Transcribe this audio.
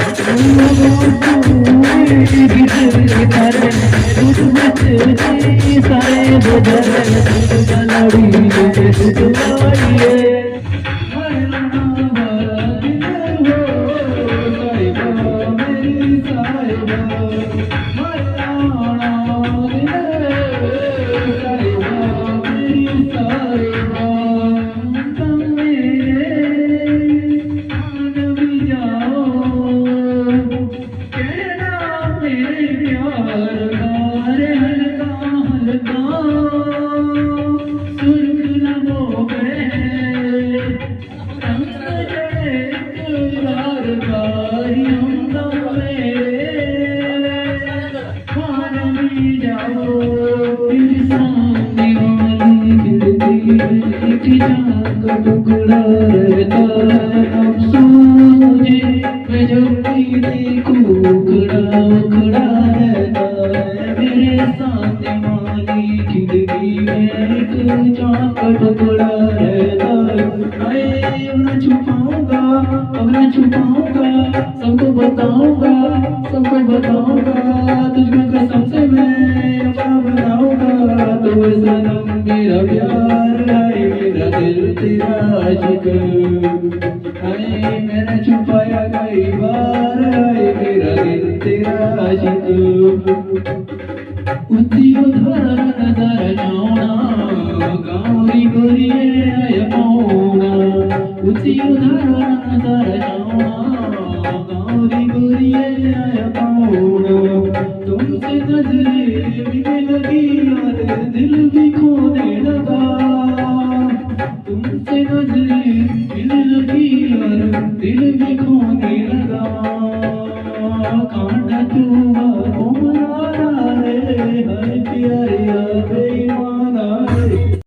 सारे टुकड़ा रहता अफसोस मैं जब भी देखूं खड़ा खड़ा रहता है मेरे सामने माली खिड़की में एक चांद का टुकड़ा रहता है अब न छुपाऊंगा अब न छुपाऊंगा सबको बताऊंगा तुझको कसम से मैं अपना बनाऊंगा तो सनम मेरा प्यार है मेरा दिल तेरा आशिक है मैंने छुपाया कई बार है मेरा दिल तेरा आशिक उसी उधार नजर जाऊना गाँवी गोरिये आया पाऊना उसी उधार नजर जाऊना गाँवी गोरिये आया पाऊना